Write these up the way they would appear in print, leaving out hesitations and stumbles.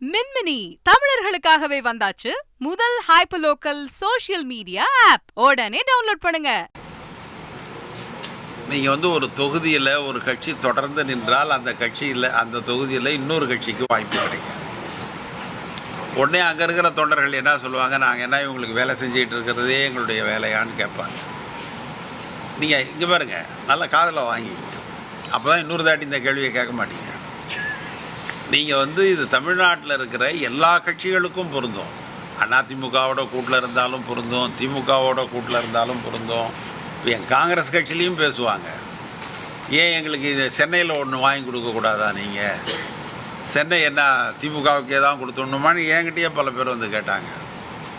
மின்மினி தமிழர்களுக்காகவே வந்தாச்சு முதல் hyper local social media app. உடனே டவுன்லோட் பண்ணுங்க. நீங்க ஒரு தொகுதியில் ஒரு கட்சி தொடர்ந்து நின்றால் அந்த கட்சியில் அந்த தொகுதியில் இன்னொரு கட்சிக்கு வாய்ப்பு கிடைக்கும். உடனே அங்கே இருக்கிற தொண்டர்கள் என்ன சொல்லுவாங்க, நாங்கள் என்ன இவங்களுக்கு வேலை செஞ்சுக்கிட்டு இருக்கிறதே எங்களுடைய வேலையான்னு கேட்பாங்க. நீங்கள் இங்கே பாருங்கள், நல்லா காதில் வாங்கிங்க. அப்போ தான் இன்னொரு தாட்டி இந்த கேள்வியை கேட்க மாட்டீங்க. நீங்கள் இது தமிழ்நாட்டில் இருக்கிற எல்லா கட்சிகளுக்கும் பொருந்தும். அதிமுகவோட கூட்டில் இருந்தாலும் பொருந்தும், திமுகவோட கூட்டில் இருந்தாலும் பொருந்தும். இப்போ என் காங்கிரஸ் கட்சியிலையும் பேசுவாங்க, ஏன் எங்களுக்கு இது சென்னையில் ஒன்று வாங்கி கொடுக்கக்கூடாதா, நீங்கள் சென்னை என்ன திமுகவுக்கே தான் கொடுத்துடணுமான்னு என்கிட்டயே பல பேர் கேட்டாங்க.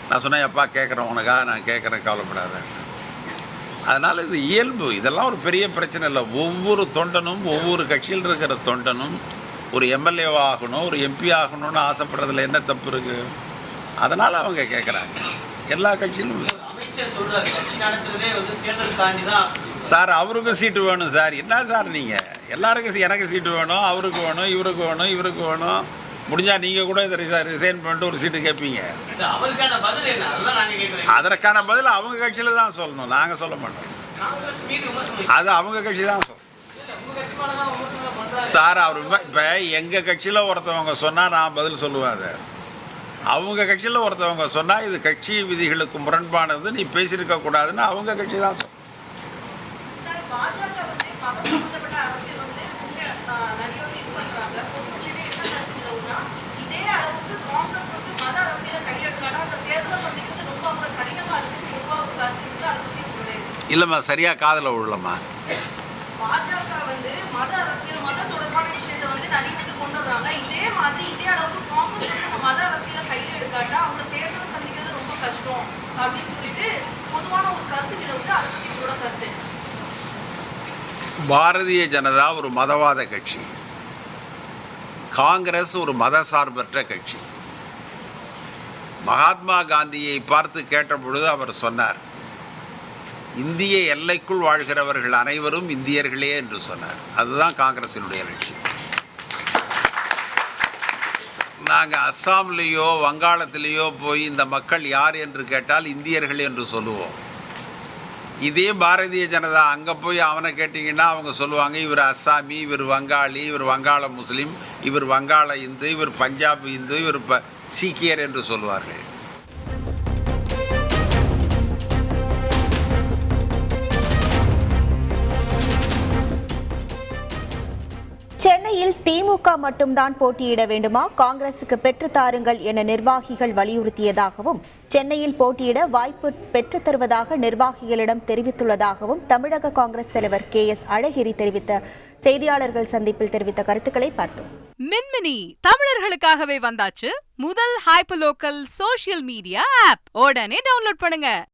நான் சொன்னேன், எப்பா கேட்குறேன், உனக்காக நான் கேட்குறேன், கவலைப்படாத. அதனால் இது இயல்பு, இதெல்லாம் ஒரு பெரிய பிரச்சனை இல்லை. ஒவ்வொரு தொண்டனும், ஒவ்வொரு கட்சியில் இருக்கிற தொண்டனும் ஒரு எம்எல்ஏவாக ஆகணும், ஒரு எம்பி ஆகணும்னு ஆசைப்படுறதுல என்ன தப்பு இருக்குது? அதனால் அவங்க கேட்குறாங்க. எல்லா கட்சியிலும் சார் அவருக்கும் சீட்டு வேணும் சார். என்ன சார் நீங்கள் எல்லாருக்கும் எனக்கு சீட்டு வேணும், அவருக்கு வேணும், இவருக்கு வேணும், இவருக்கு வேணும். முடிஞ்சால் நீங்கள் கூட இதை ரிசைன் பண்ணிட்டு ஒரு சீட்டு கேட்பீங்க. அதற்கான பதில் அவங்க கட்சியில் தான் சொல்லணும், நாங்கள் சொல்ல மாட்டோம். அது அவங்க கட்சி தான் சொல்லணும் சார். அவர் இப்போ எங்கள் கட்சியில் ஒருத்தவங்க சொன்னால் நான் பதில் சொல்லுவேன். அவங்க கட்சியில் ஒருத்தவங்க சொன்னால் இது கட்சி விதிகளுக்கு முரண்பானது, நீ பேசியிருக்க கூடாதுன்னு அவங்க கட்சி தான் சொல்லும். இல்லைம்மா, சரியாக காதில் விழலம்மா. பாரதிய ஜனதா ஒரு மதவாத கட்சி, காங்கிரஸ் ஒரு மதசார்பற்ற கட்சி. மகாத்மா காந்தியை பார்த்து கேட்ட பொழுது அவர் சொன்னார், இந்திய எல்லைக்குள் வாழ்கிறவர்கள் அனைவரும் இந்தியர்களே என்று சொன்னார். அதுதான் காங்கிரசினுடைய லட்சியம். நாங்கள் அஸ்ஸாம்லேயோ வங்காளத்திலேயோ போய் இந்த மக்கள் யார் என்று கேட்டால் இந்தியர்கள் என்று சொல்லுவோம். இதே பாரதிய ஜனதா அங்கே போய் அவனை கேட்டிங்கன்னா அவங்க சொல்லுவாங்க, இவர் அஸ்ஸாமி, இவர் வங்காளி, இவர் வங்காள முஸ்லீம், இவர் வங்காள இந்து, இவர் பஞ்சாப் இந்து, இவர் சீக்கியர் என்று சொல்வார்கள். சென்னையில் திமுக மட்டும்தான் போட்டியிட வேண்டுமா, காங்கிரசுக்கு பெற்று தாருங்கள் என நிர்வாகிகள் வலியுறுத்தியதாகவும், சென்னையில் போட்டியிட வாய்ப்பு பெற்றுத் தருவதாக நிர்வாகிகளிடம் தெரிவித்துள்ளதாகவும் தமிழக காங்கிரஸ் தலைவர் KS அழகிரி தெரிவித்த செய்தியாளர்கள் சந்திப்பில் தெரிவித்த கருத்துக்களை பார்த்தோம். மின்மினி தமிழர்களுக்காகவே வந்தாச்சு முதல் hyper local social media app. உடனே டவுன்லோட் பண்ணுங்க.